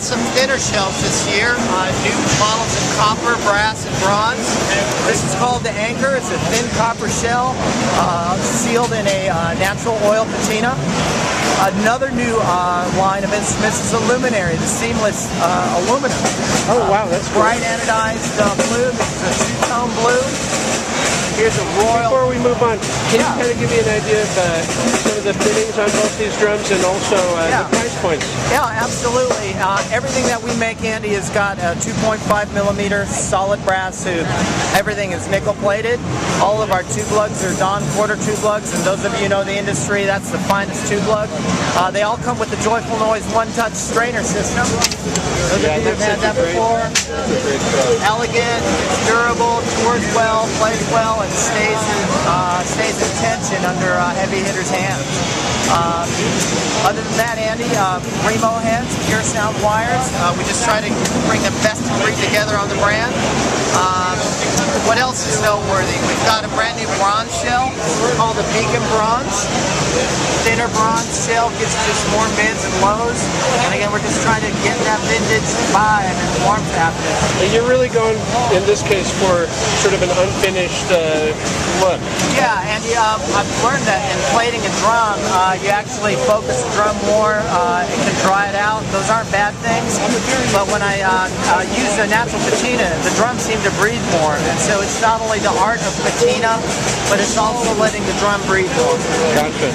got some thinner shells this year, new models in copper, brass, and bronze. This is called the Anchor. It's a thin copper shell sealed in a natural oil patina. Another new line of instruments is a luminary, the seamless aluminum. Oh wow, that's cool. Bright anodized blue. This is a two-tone blue. Here's a royal. Before we move on, can you kind of give me an idea of some of the fittings on both these drums and also the price points? Yeah, absolutely. Everything that we make, Andy, has got a 2.5 millimeter solid brass tube. Everything is nickel plated. All of our tube lugs are Dawn quarter tube lugs, and those of you who know the industry, that's the finest tube lug. They all come with the Joyful Noise one-touch strainer system. Those of you who've had that before. Elegant, durable, tours well, plays well, and stays in tension under heavy hitters' hands. Other than that, Andy, Remo heads, pure sound wires. We just try to bring the best of breed together on the brand. What else is noteworthy? We've got a brand new bronze shell called the Beacon Bronze. Thinner bronze shell gives just more mids and lows. And again, we're just trying to get that vintage vibe and warmth happening. And you're really going, in this case, for sort of an unfinished look. Yeah, Andy, I've learned that in plating a drum, you actually focus the drum more, it can dry it out. Those aren't bad things, but when I use a natural patina, the drums seem to breathe more. And so it's not only the art of patina, but it's also letting the drum breathe more. Gotcha.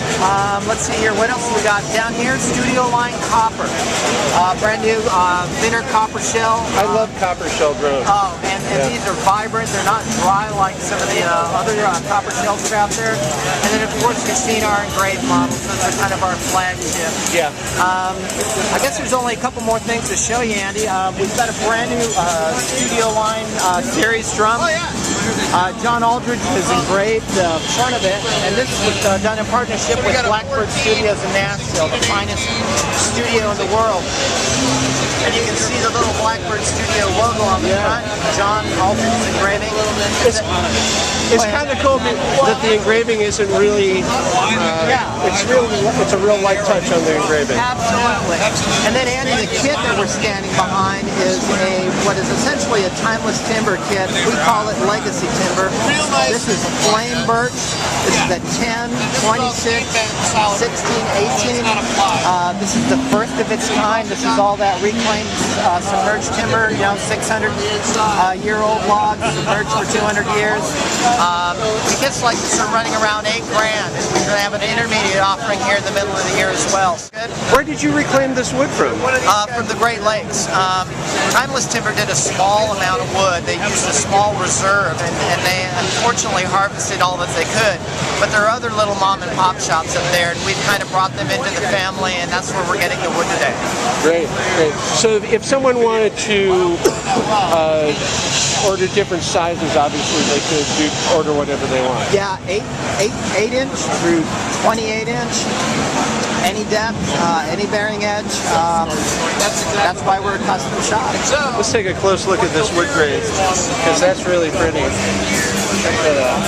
Let's see here, what else we got down here? Studio Line Copper. Brand new, thinner copper shell. I love copper shell drums. Oh, and these are vibrant. They're not dry like some of the other copper shells that are out there. And then, of course, you've seen our engraved models. Those are kind of our flagship. Yeah. I guess there's only a couple more things to show you, Andy. We've got a brand new Studio Line series drum. Oh, yeah. John Aldridge has engraved the front of it, and this was done in partnership with Blackbird Studios in Nashville, the finest studio in the world. And you can see the little Blackbird Studio logo on the front. John Aldridge's engraving. It's kind of cool that the engraving isn't really. It's a real light touch on the engraving. Absolutely. And then, Andy, the kit that we're standing behind is what is essentially a timeless timber kit. We call it legacy timber. This is flame birch. This is the 10, 26, 16, 18. This is the first of its kind. This is all that reclaimed submerged timber, 600-year-old logs, submerged for 200 years. The kits like this are running around $8 grand. We're going to have an intermediate offering here in the middle of the year as well. Good. Where did you reclaim this wood from? From the Great Lakes. Timeless Timber did a small amount of wood. They used a small reserve, and they unfortunately harvested all that they could. But there are other little mom and pop shops up there, and we've kind of brought them into the family, and that's where we're getting the wood today. Great, great. So if someone wanted to order different sizes, obviously they could order whatever they want. Yeah, 8 inch through 28 inch. Any depth, any bearing edge. That's why we're a custom shop. Let's take a close look at this wood grade, because that's really pretty. Check that out.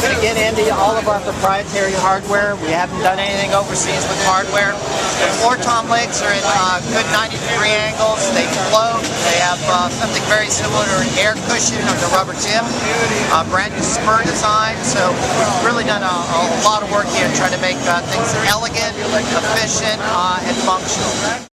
And again, Andy, all of our proprietary hardware. We haven't done anything overseas with hardware. The floor tom legs are in good 90-degree angles. They float. They have something very similar to an air cushion on the rubber tip. Brand new spur design. So we've really done a lot of work here trying to make things elegant, efficient, and functional.